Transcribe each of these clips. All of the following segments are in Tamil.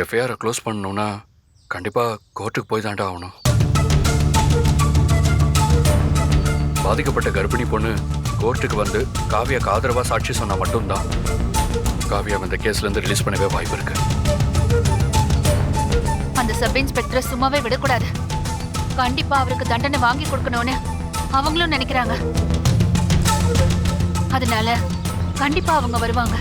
எஃப்ஐஆரை க்ளோஸ் பண்ணணும்னா கண்டிப்பாக கோர்ட்டுக்கு போய் தாண்டா ஆகணும். பாதிக்கப்பட்ட கர்ப்பிணி பொண்ணு கோர்ட்டுக்கு வந்து காவியாக்கு ஆதரவா சாட்சி சொன்னா மட்டும்தான் காவியா இந்த கேஸ்ல இருந்து ரிலீஸ் பண்ணவே வாய்ப்பு இருக்கு. அந்த சப் இன்ஸ்பெக்டரை சும்மாவே விடக்கூடாது. கண்டிப்பா அவருக்கு தண்டனை வாங்கி கொடுக்கணும்னு அவங்களும் நினைக்கிறாங்க. அதனால கண்டிப்பா அவங்க வருவாங்க.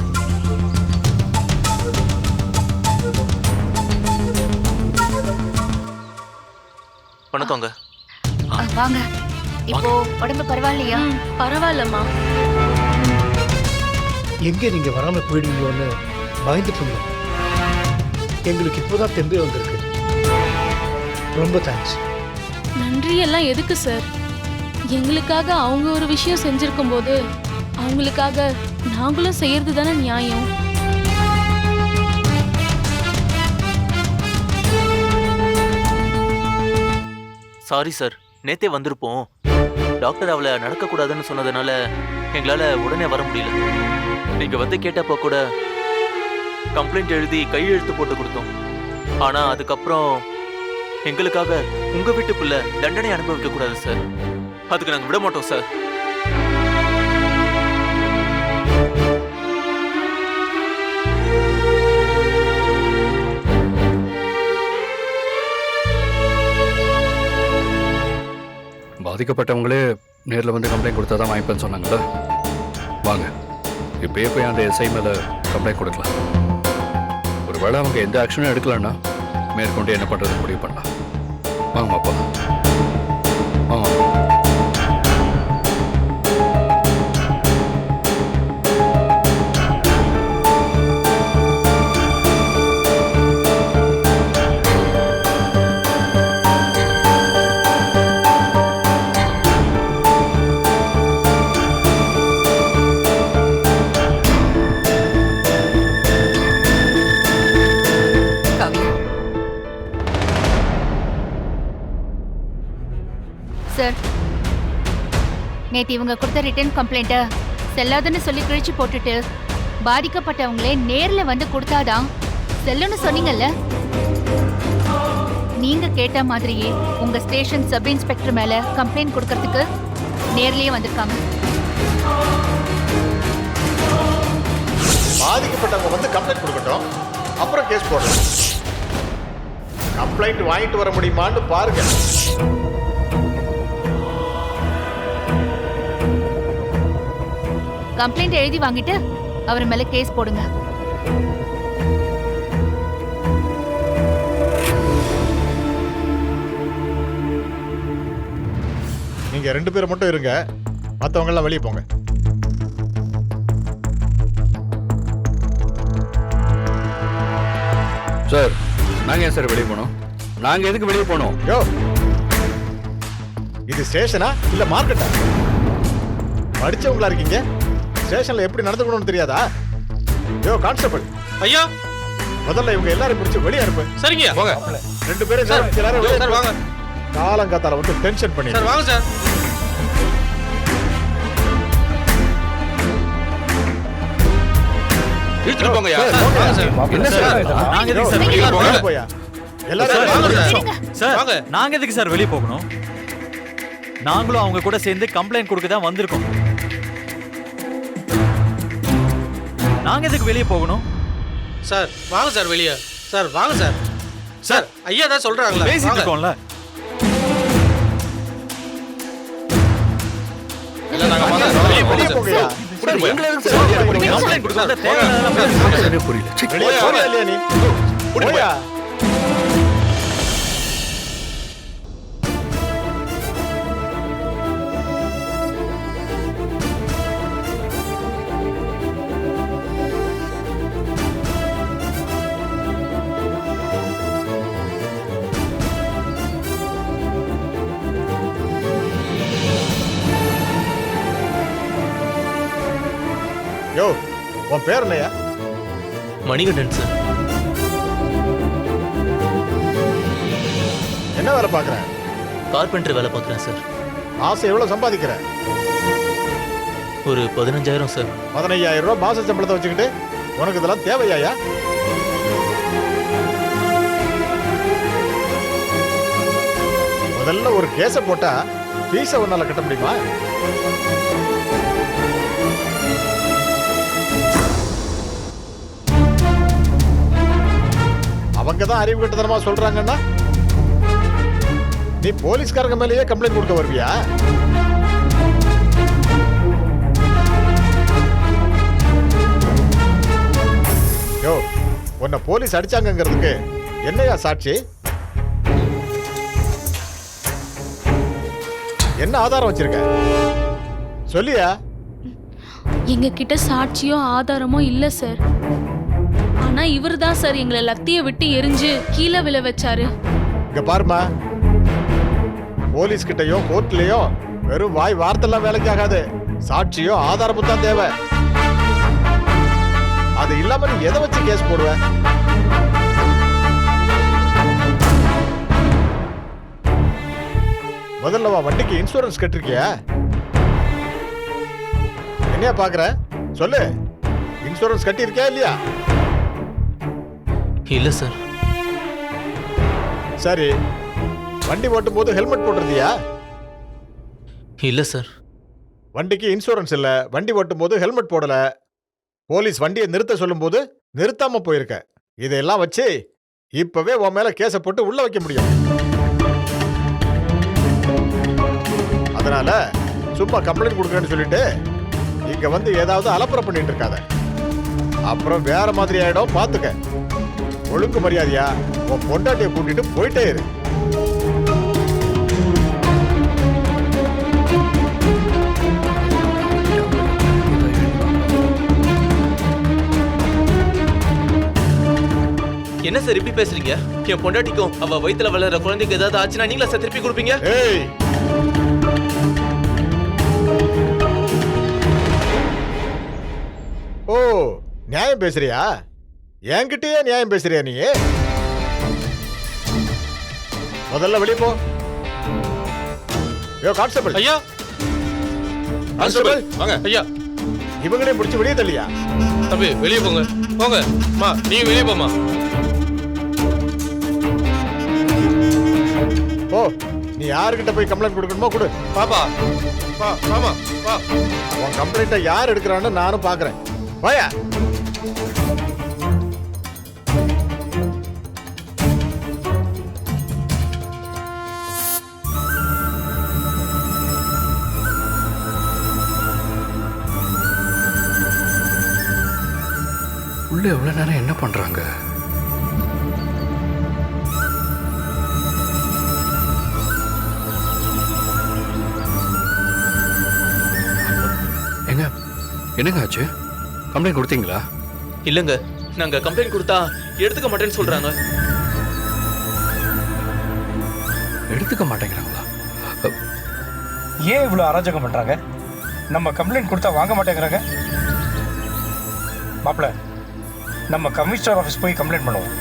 வணக்கங்க. வாங்க. இப்போ உடம்பு பரவாயில்லையா? பரவாயில்லம்மா. எங்கே நீங்க வராம போயிடுவீங்களோன்னு பயந்துட்டு இருந்தோம். எங்களுக்கு இப்போதான் தெம்பே வந்திருக்கு. ரொம்ப தேங்க்ஸ். நன்றி எல்லாம் எதுக்கு சார்? எங்களுக்காக அவங்க ஒரு விஷயம் செஞ்சிருக்கும் போது அவங்களுக்காக நாங்களும் செய்யறது தானே நியாயம். சாரி சார், நேத்தே வந்திருப்போம். டாக்டர் அவளை நடக்கக்கூடாதுன்னு சொன்னதுனால எங்களால உடனே வர முடியல. நீங்க வந்து கேட்டப்போ கூட கம்ப்ளைண்ட் எழுதி கையெழுத்து போட்டு கொடுத்தோம். ஆனா அதுக்கப்புறம் எங்களுக்காக உங்க வீட்டுக்குள்ள தண்டனை அனுபவிக்க கூடாது சார். அதுக்கு நாங்க விட மாட்டோம் சார். பாதிக்கப்பட்டவங்களே நேரில் வந்து கம்ப்ளைண்ட் கொடுத்தா தான் வாங்கிப்பேன்னு சொன்னாங்களே. வாங்க இப்பயே போய் அந்த எஸ்ஐ மேலே கம்ப்ளைண்ட் கொடுக்கலாம். ஒருவேளை அவங்க எந்த ஆக்ஷனும் எடுக்கலன்னா மேற்கொண்டு என்ன பண்ணுறது முடிவு பண்ணலாம். வாங்கம்மாப்பா வாங்க. சார், நேத்து இவங்க கொடுத்த ரிட்டன் கம்ப்ளைண்ட்டை செல்லாதுன்னு சொல்லி கிழிச்சு போட்டுட்டு பாதிக்கப்பட்டவங்களே நேர்ல வந்து கொடுத்தாதான் செல்லுன்னு சொன்னீங்கல்ல. நீங்க கேட்ட மாதிரியே உங்க ஸ்டேஷன் சப் இன்ஸ்பெக்டர் மேல கம்ப்ளைண்ட் கொடுக்கறதுக்கு நேர்லயே வந்திருக்காங்க. பாதிக்கப்பட்டவங்க வந்து கம்ப்ளைண்ட் கொடுக்கட்டும், அப்புறம் கேஸ் போடலாம். கம்ப்ளைண்ட் வாங்கிட்டு வர முடியுமான்னு பாருங்க. கம்ப்ளைண்ட் எழுதி வாங்கிட்டு அவர் மேல கேஸ் போடுங்க. நீங்க 2 பேர் மட்டும் இருங்க, மற்றவங்க எல்லாம் வெளியே போங்க. சார், நாங்க ஏன் சார் வெளியே போனோம்? நாங்க எதுக்கு வெளியே போனோம்? யோ, இது ஸ்டேஷனா இல்ல மார்க்கெட்டா? படிச்சவங்களா இருக்கீங்க, ஸ்டேஷன்ல எப்படி நடந்துக்கணும்னு தெரியாதா? யோ கான்ஸ்டபிள் ஐயா, முதல்ல இவங்க எல்லாரும் பிடிச்சு வெளியே அனுப்பு. சரிங்க போங்க. 2 பேரும் சார் வாங்க. காலங்காத்தால வந்து டென்ஷன் பண்ணி. சார் வாங்க சார். இழுத்துட்டு போங்கயா. வாங்க சார். என்ன சார்? நாங்க எதுக்கு சார் வெளிய போகணும்? போயா எல்லாரும் சார், வாங்க. நாங்க எதுக்கு சார் வெளிய போகணும்? நாங்களும் அவங்க கூட சேர்ந்து கம்ப்ளைண்ட் கொடுக்க தான் வந்திருக்கோம். நாங்க எதுக்கு வெளிய போகணும்? சார் வாங்க சார் வெளிய. சார் வாங்க சார். சார் ஐயா தான் சொல்றாங்களே. பேசிட்டு இருக்கோம்ல. இல்ல நாங்க வாங்க. வெளிய போங்க சார். கம்ப்ளைண்ட் கொடுத்தா தேவையில்லாத புரியல. வெளியே போறியா இல்லையா நீ? போயா. யோ, உன் பேர் என்னையா? மணிகண்டன் சார். என்ன வேலை பார்க்குற? கார்பெண்டர் வேலை பார்க்குறேன் சார். மாசம் எவ்வளவு சம்பாதிக்கிற? ஒரு 15,000 சார். 15,000 ரூபாய் மாச சம்பளத்தை வச்சுக்கிட்டு உனக்கு இதெல்லாம் தேவையாயா? முதல்ல ஒரு கேஸை போட்டா ஃபீஸை உன்னால கட்ட முடியுமா? அவங்க தான் அறிவு கட்டத்தனமா சொல்றாங்கன்னா நீ போலீஸ்காரங்க மேலேயே கம்ப்ளைண்ட் கொடுக்க வருவியா? யோ, உன்னை போலீஸ் அடிச்சாங்கிறதுக்கு என்னையா சாட்சி? என்ன ஆதாரம் வச்சிருக்க? சொல்லியா? எங்க கிட்ட சாட்சியோ ஆதாரமோ இல்ல சார். ஆனா இவர் தான் சார் எங்களை லத்திய விட்டு எரிஞ்சு கீழே விழ வச்சாரு. இங்க பாருமா, போலீஸ் கிட்டயோ கோர்ட்லயோ வெறும் வாய் வார்த்தைலாம் வேலைக்கு ஆகாது. சாட்சியோ ஆதாரமும் தான் தேவை. அது இல்லாம நீ எதை வச்சு கேஸ் போடுவ? முதல்ல வண்டிக்கு இன்சூரன்ஸ் கட்டிருக்கியா? என்னையா பாக்குற? சொல்லு, இன்சூரன்ஸ் கட்டியிருக்கியா இல்லையா? இல்ல சார். சரி, வண்டி ஓட்டும் போது ஹெல்மெட் போட்டிருந்தியா? இல்ல சார். வண்டிக்கு இன்சூரன்ஸ் இல்ல, வண்டி ஓட்டும் போது ஹெல்மெட் போடல, போலீஸ் வண்டியை நிறுத்த சொல்லும் போது நிறுத்தாம போயிருக்க. இதெல்லாம் வச்சு இப்பவே உன் மேல கேஸ போட்டு உள்ள வைக்க முடியும். அதனால சும்மா கம்ப்ளைண்ட் கொடுக்கறேன்னு சொல்லிட்டு இங்க வந்து ஏதாவது அலப்பறை பண்ணிட்டு இருக்காத. அப்புறம் வேற மாதிரி ஆயிடும், பாத்துக்க. ஒழுங்கு மரியாதையா உன் பொண்டாட்டியை கூட்டிட்டு போயிட்டே இரு. என்ன சார் இப்படி பேசுறீங்க? என் பொண்டாட்டிக்கும் அவ வயித்துல வளர்ற குழந்தைக்கு ஏதாவது ஆச்சுன்னா நீங்களா சார் திருப்பி கொடுப்பீங்க? ஏய், ஓ, நியாயம் பேசுறியா? என்கிட்டயே நியாயம் பேசுறியா நீ? முதல்ல வெளியே போ. யோ கான்ஸ்டபிள். ஐயா, கான்ஸ்டபிள் வாங்க ஐயா. இவங்களையும் பிடிச்சி வெளியே தள்ளியா? தம்பி வெளியே போங்க, போங்க. மா நீ வெளியே போமா. போ. நீ யாருக்கிட்ட போய் கம்ப்ளைண்ட் கொடுக்கணுமோ கொடு. பாப்பா வா, வாமா வா. உன் கம்ப்ளைண்ட்டை யார் எடுக்கிறான்னு நானும் பாக்குறேன். வாயா. உள்ள எவ்வளவு நேரம் என்ன பண்றாங்க? எங்க என்னங்க ஆச்சு? கம்ப்ளைண்ட் கொடுத்தீங்களா? இல்லங்க, நாங்க கம்ப்ளைண்ட் கொடுத்தா எடுத்துக்க மாட்டேன்னு சொல்றாங்க. எடுத்துக்க மாட்டேங்கிறாங்களா? ஏன் இவ்வளோ அராஜகம் பண்ணுறாங்க? நம்ம கம்ப்ளைண்ட் கொடுத்தா வாங்க மாட்டேங்கிறாங்க. மாப்பிள்ள, நம்ம கமிஷனர் ஆஃபீஸ் போய் கம்ப்ளைண்ட் பண்ணுவோம்.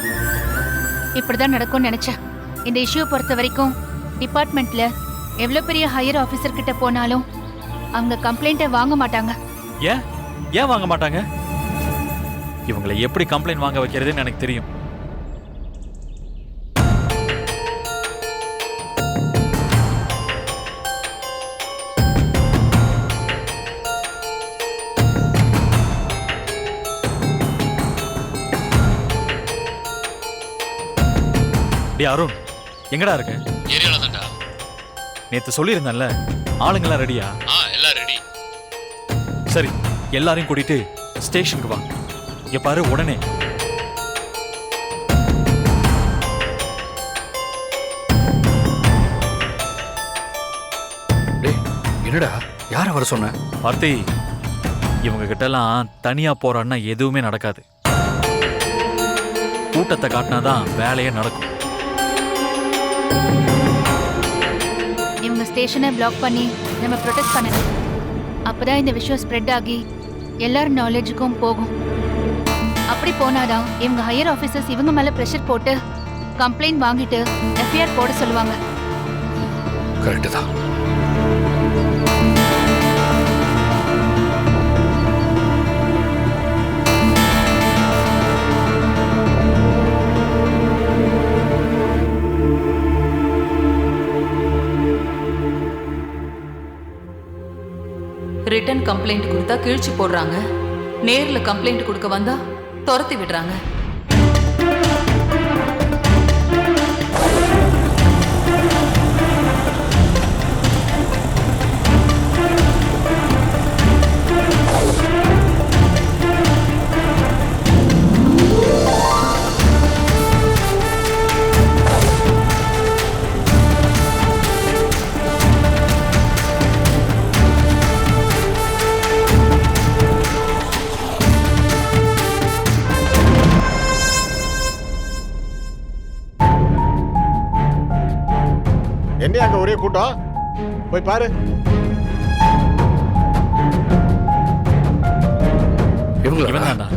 இப்படிதான் நடக்கும்னு நினைச்சேன். இந்த இஷ்யூ பொறுத்த வரைக்கும் டிபார்ட்மெண்ட்ல எவ்வளவு பெரிய ஹையர் ஆபீசர் கிட்ட போனாலும் அவங்க கம்ப்ளைண்ட்டை வாங்க மாட்டாங்க. ஏன் ஏன் வாங்க மாட்டாங்க? இவங்களை எப்படி கம்ப்ளைண்ட் வாங்க வைக்கிறதுன்னு எனக்கு தெரியும். டேய் அருண், எங்கடா இருக்க? ஏரியால தான்டா. நேத்து சொல்லியிருந்தேன்ல, ஆளுங்கெல்லாம் ரெடியா? எல்லாம் ரெடி. சரி, எல்லாரையும் கூட்டிட்டு ஸ்டேஷனுக்கு வா. இங்க பாரு, உடனே. டேய், என்னடா யார வர சொன்ன? பார்த்தி, இவங்க கிட்டலாம் தனியா போறான்னா எதுவுமே நடக்காது. கூட்டத்தை காட்டினாதான் வேலையே நடக்கும். இவங்க ஸ்டேஷனை பிளாக் பண்ணி நம்ம ப்ரொடெக்ட் பண்ணணும். அப்பதான் இந்த விஷயம் ஸ்ப்ரெட் ஆகி எல்லாரும் நாலேஜுக்கும் போகும். அப்படி போனாதான் இவங்க ஹையர் ஆஃபீஸர்ஸ் இவங்க மேல ப்ரெஷர் போட்டு கம்ப்ளைண்ட் வாங்கிட்டு எஃப்ஐஆர் போட சொல்லுவாங்க. கரெக்டு தான். ரிட்டன் கம்ப்ளைண்ட் கொடுத்தா கிழிச்சு போடுறாங்க, நேர்ல கம்ப்ளைண்ட் கொடுக்க வந்தா துரத்தி விடுறாங்க. என்ன அங்க ஒரே கூட்டம்? போய் பாரு. இவங்களா? இவன் தான்டா.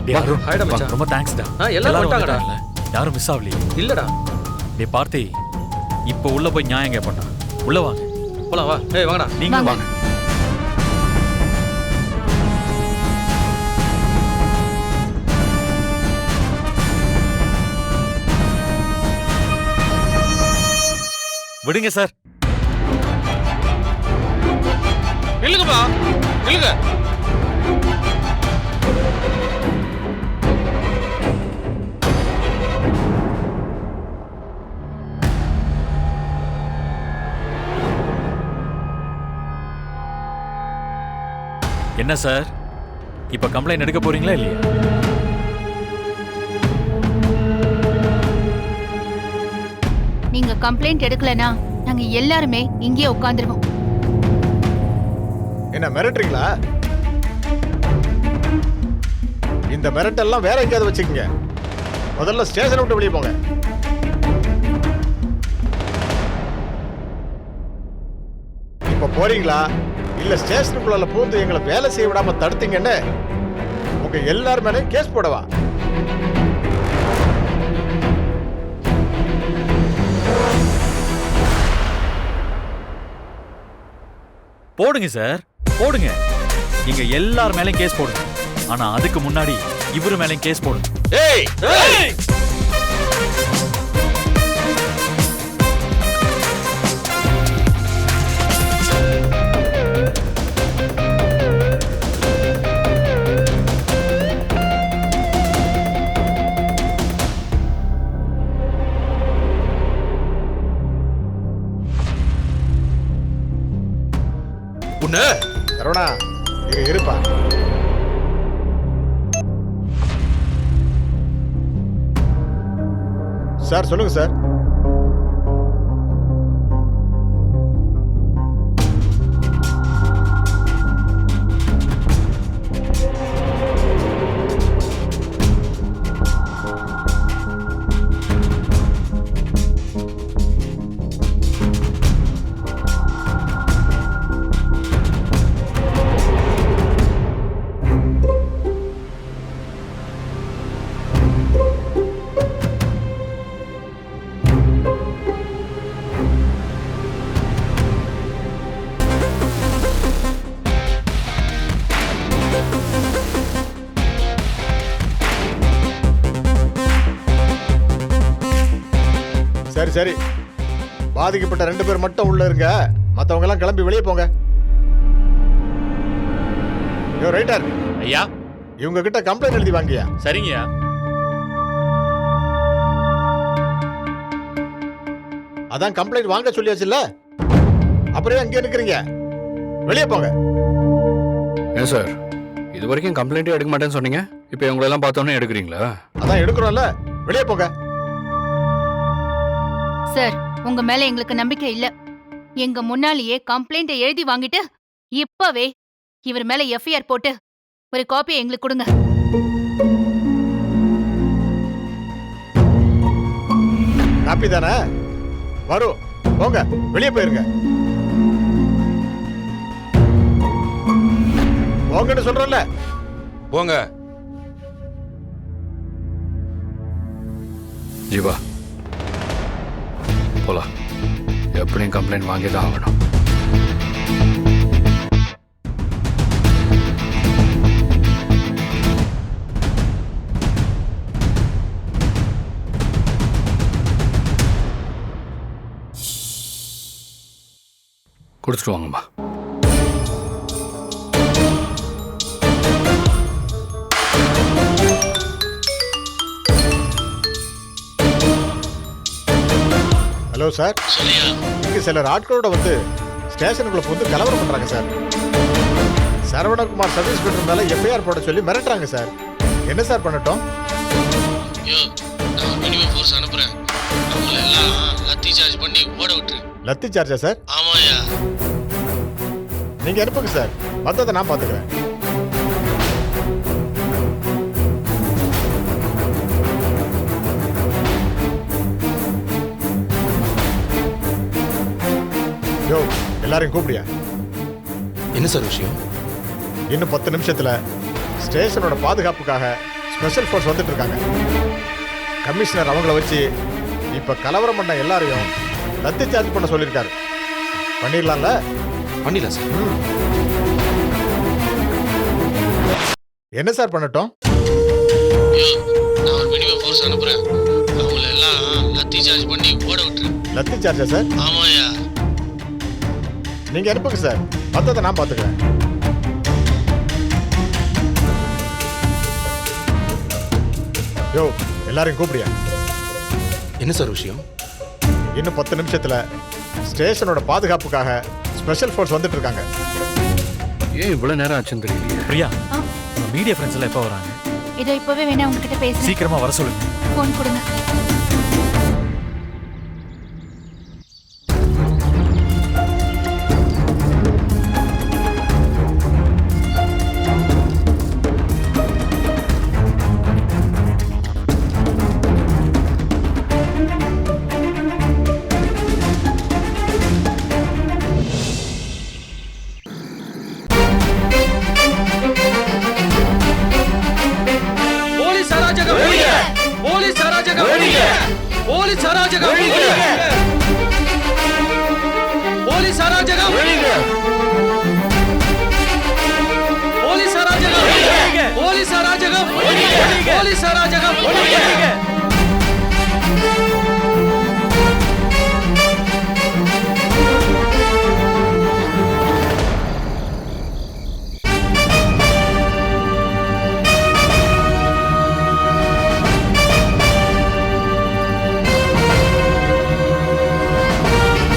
டேய், அருண், ஹாய்டா மச்சான். ரொம்ப தேங்க்ஸ்டா. எல்லாரும் வந்துட்டாங்கடா. யாரும் மிஸ் ஆகலையே. இல்லடா. டேய் பார்த்தி, இப்போ உள்ள போய் நியாயம் கேட்பா. உள்ள வாங்க. போலாம் வா. ஏய் வாங்கடா. நீங்க வாங்க. வாங்க. விடுங்க சார். நில்லுங்கப்பா. நில்லுங்க. என்ன சார், இப்ப கம்ப்ளைண்ட் எடுக்க போறீங்களா இல்லையா? நீங்க கம்ப்ளைண்ட் எடுக்கலனா நாங்க எல்லாருமே இங்கேயே உட்கார்ந்துருவோம். என்ன மிரட்டுறீங்களா? இந்த மிரட்டெல்லாம் வேற எங்கேயாவது வச்சுக்கோங்க. முதல்ல ஸ்டேஷனை விட்டு வெளியே போங்க. இப்ப போறீங்களா இல்ல ஸ்டேஷனுக்குள்ள பூந்து எங்களை வேலை செய்ய விடாம தடுத்தீங்கன்னு உங்க எல்லார் மேலேயும் கேஸ் போடவா? போடுங்க சார், போடுங்க. நீங்க எல்லார் மேலயும் கேஸ் போடுங்க. ஆனா அதுக்கு முன்னாடி இவரு மேலயும் கேஸ் போடுங்க. ஏய் ஏய் உன்ன சரவணா இங்க இருப்பா. சார் சொல்லுங்க சார். சரி சரி, பாதிக்கப்பட்ட 2 பேர் மட்டும் உள்ள இருங்க. மத்தவங்க எல்லாம் கிளம்பி வெளியே போங்க. யோ ரைட்டர், ஐயா, இவங்க கிட்ட கம்ப்ளைண்ட் எழுதி வாங்கியா? சரிங்கய்யா. அதான் கம்ப்ளைண்ட் வாங்க சொல்லியாச்சுல்ல, அப்புறம் அங்கே நிக்கிறீங்க? வெளியே போங்க. ஏன் சார், இது வரைக்கும் கம்ப்ளைண்ட்டே எடுக்க மாட்டேன்னு சொன்னீங்க, இப்போ இவங்களெல்லாம் பார்த்தோன்னே எடுக்கிறீங்களா? அதான் எடுக்கிறோம்ல, வெளியே போங்க. சார், உங்க மேல எங்களுக்கு நம்பிக்கை இல்ல. எங்க முன்னாலேயே கம்ப்ளைண்ட் எழுதி வாங்கிட்டு இப்பவே இவர் மேல எஃப்ஐஆர் போட்டு ஒரு காப்பியை எங்களுக்கு கொடுங்க. காப்பி தானே வரும், போங்க வெளியே போயிருங்க. போங்கன்னு சொல்றேன்ல, போங்க. ஜீவா போலாம். எப்படியும் கம்ப்ளைண்ட் வாங்கி தான் ஆகணும். கொடுத்துட்டு வாங்கம்மா. ஹலோ சார், இங்க சிலர் ஆட்களோட வந்து ஸ்டேஷனுக்குள்ள புந்து கலவரம் பண்றாங்க சார். சரவணகுமார் சப் இன்ஸ்பெக்டர் மேல எஃப்ஐஆர் போட சொல்லி மிரட்டுறாங்க சார். என்ன சார் பண்ணட்டும்? நான் மினிமம் ஃபோர்ஸ் அனுப்புறேன். அவங்கள எல்லாம் லத்தி சார்ஜ் பண்ணி ஓட விட்டுரு. லத்தி சார்ஜா சார்? ஆமாயா. நீங்க அனுப்புங்க சார், மத்ததை நான் பாத்துக்கிறேன். யோ, எல்லாரையும் கூப்பிடியா? என்ன சார் விஷயம்? இன்னும் 10 நிமிஷத்துல ஸ்டேஷனோட பாதுகாப்புக்காக ஸ்பெஷல் ஃபோர்ஸ் வந்துட்டு இருக்காங்க. கமிஷனர் அவங்கள வச்சு இப்ப கலவரம் பண்ண எல்லாரையும் லத்தி சார்ஜ் பண்ண சொல்லியிருக்காரு. பண்ணிடலாம்ல? பண்ணிடலாம் சார். என்ன சார் பண்ணட்டும்? நான் ஒரு மினிமம் ஃபோர்ஸ் அனுப்புறேன். அவங்கள எல்லாம் லத்தி சார்ஜ் பண்ணி ஓட விட்டுரு. லத்தி சார்ஜா சார்? ஆமாயா. நீங்க அனுப்புங்க சார், மத்ததை நான் பாத்துக்கிறேன். யோ, எல்லாரையும் கூப்பிடியா? என்ன சார் விஷயம்? இன்னும் 10 நிமிஷத்துல ஸ்டேஷனோட பாதுகாப்புக்காக ஸ்பெஷல் ஃபோர்ஸ் வந்துட்டு இருக்காங்க. ஏன் இவ்வளவு நேரம் ஆச்சுன்னு தெரியலையே. பிரியா மீடியா ஃப்ரெண்ட்ஸ் எல்லாம் எப்போ வராங்க? இதோ இப்பவே வேணா உங்ககிட்ட பேசுறேன். சீக்கிரமா வர சொல்லுங்க. ஃபோன் கொடுங்க. போலீஸ் அராஜகம்! போலீஸ் அராஜகம்! போலீஸ் அராஜகம்! போலீஸ் அராஜகம்! போலீஸ் அராஜகம்! போலீஸ் அராஜகம்! போலீஸ் அராஜகம்!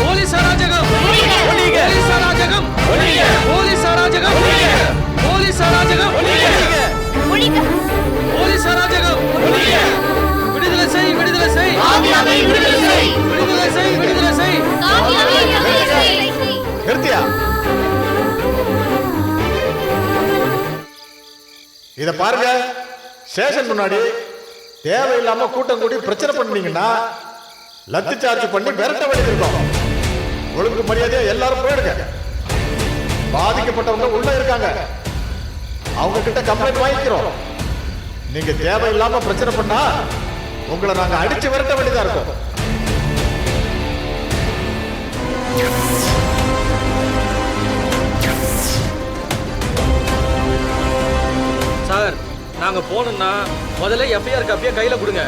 போலீஸ் அராஜகம்! போலீஸ் அராஜகம்! போலீஸ் அராஜகம்! போலீஸ் அராஜகம்! போலீஸ் அராஜகம்! விடுதலை செய்! விடுதலை செய்! விடுதலை செய்! விடுதலை செய்! நிறுத்தியா? இத பாருங்க, ஸ்டேஷன் முன்னாடி தேவையில்லாம கூட்டம் கூடி பிரச்சனை பண்ணீங்கன்னா லத்தி சார்ஜ் பண்ணி விரட்ட வேண்டியிருக்கோம். ஒழுங்கு மரியாதையா எல்லாரும் போயிடுங்க. பாதிக்கப்பட்டவங்க உள்ள இருக்காங்க, அவங்க கிட்ட கம்ப்ளைண்ட் வாங்கிக்கிறோம். நீங்க தேவையில்லாம பிரச்சனை பண்ணா உங்களை நாங்க அடிச்சு விரட்ட வேண்டியதா இருக்கும். சார், நாங்க போகணும்னா முதல்ல எஃப்ஐஆர் காப்பியை கையில கொடுங்க.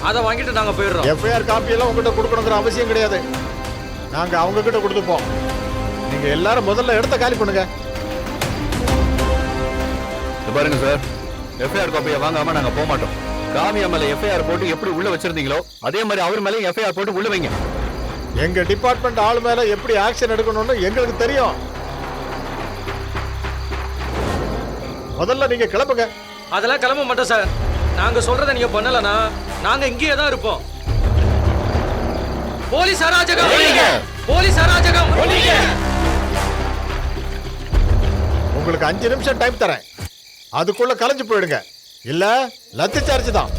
அதை வாங்கிட்டு நாங்க போயிடுறோம். எஃப்ஐஆர் காப்பி எல்லாம் உங்ககிட்ட கொடுக்கணுங்கிற அவசியம் கிடையாது. நாங்க அவங்க கிட்ட கொடுத்துப்போம். நீங்க எல்லாரும் முதல்ல இடத்த காலி பண்ணுங்க. இது பாருங்க சார், எஃப்ஐஆர் காப்பியை வாங்காம நாங்க போக மாட்டோம். காமியா மேல எஃப்ஐஆர் போட்டு எப்படி உள்ள வச்சிருந்தீங்களோ அதே மாதிரி அவர் மேலே எஃப்ஐஆர் போட்டு உள்ள வைங்க. எங்க டிபார்ட்மெண்ட் ஆள் மேல எப்படி ஆக்ஷன் எடுக்கணும்னு எங்களுக்கு தெரியும். முதல்ல நீங்க கிளம்புங்க. அதெல்லாம் கிளம்ப மாட்டோம் சார். நாங்க சொல்றதை நீங்க பண்ணலனா நாங்க இங்கேயே தான் இருப்போம். போலீஸ் அராஜகம்! போலீஸ் அராஜகம்! உங்களுக்கு 5 நிமிஷம் டைம் தரேன். அதுக்குள்ள கலைஞ்சு போயிடுங்க, இல்ல லத்தி சார்ஜ் தான்.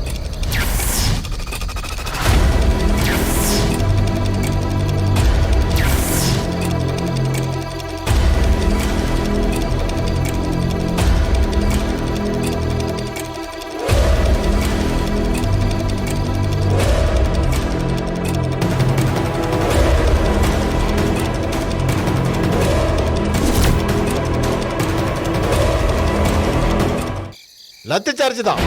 லத்தி சார்ஜ் தான்.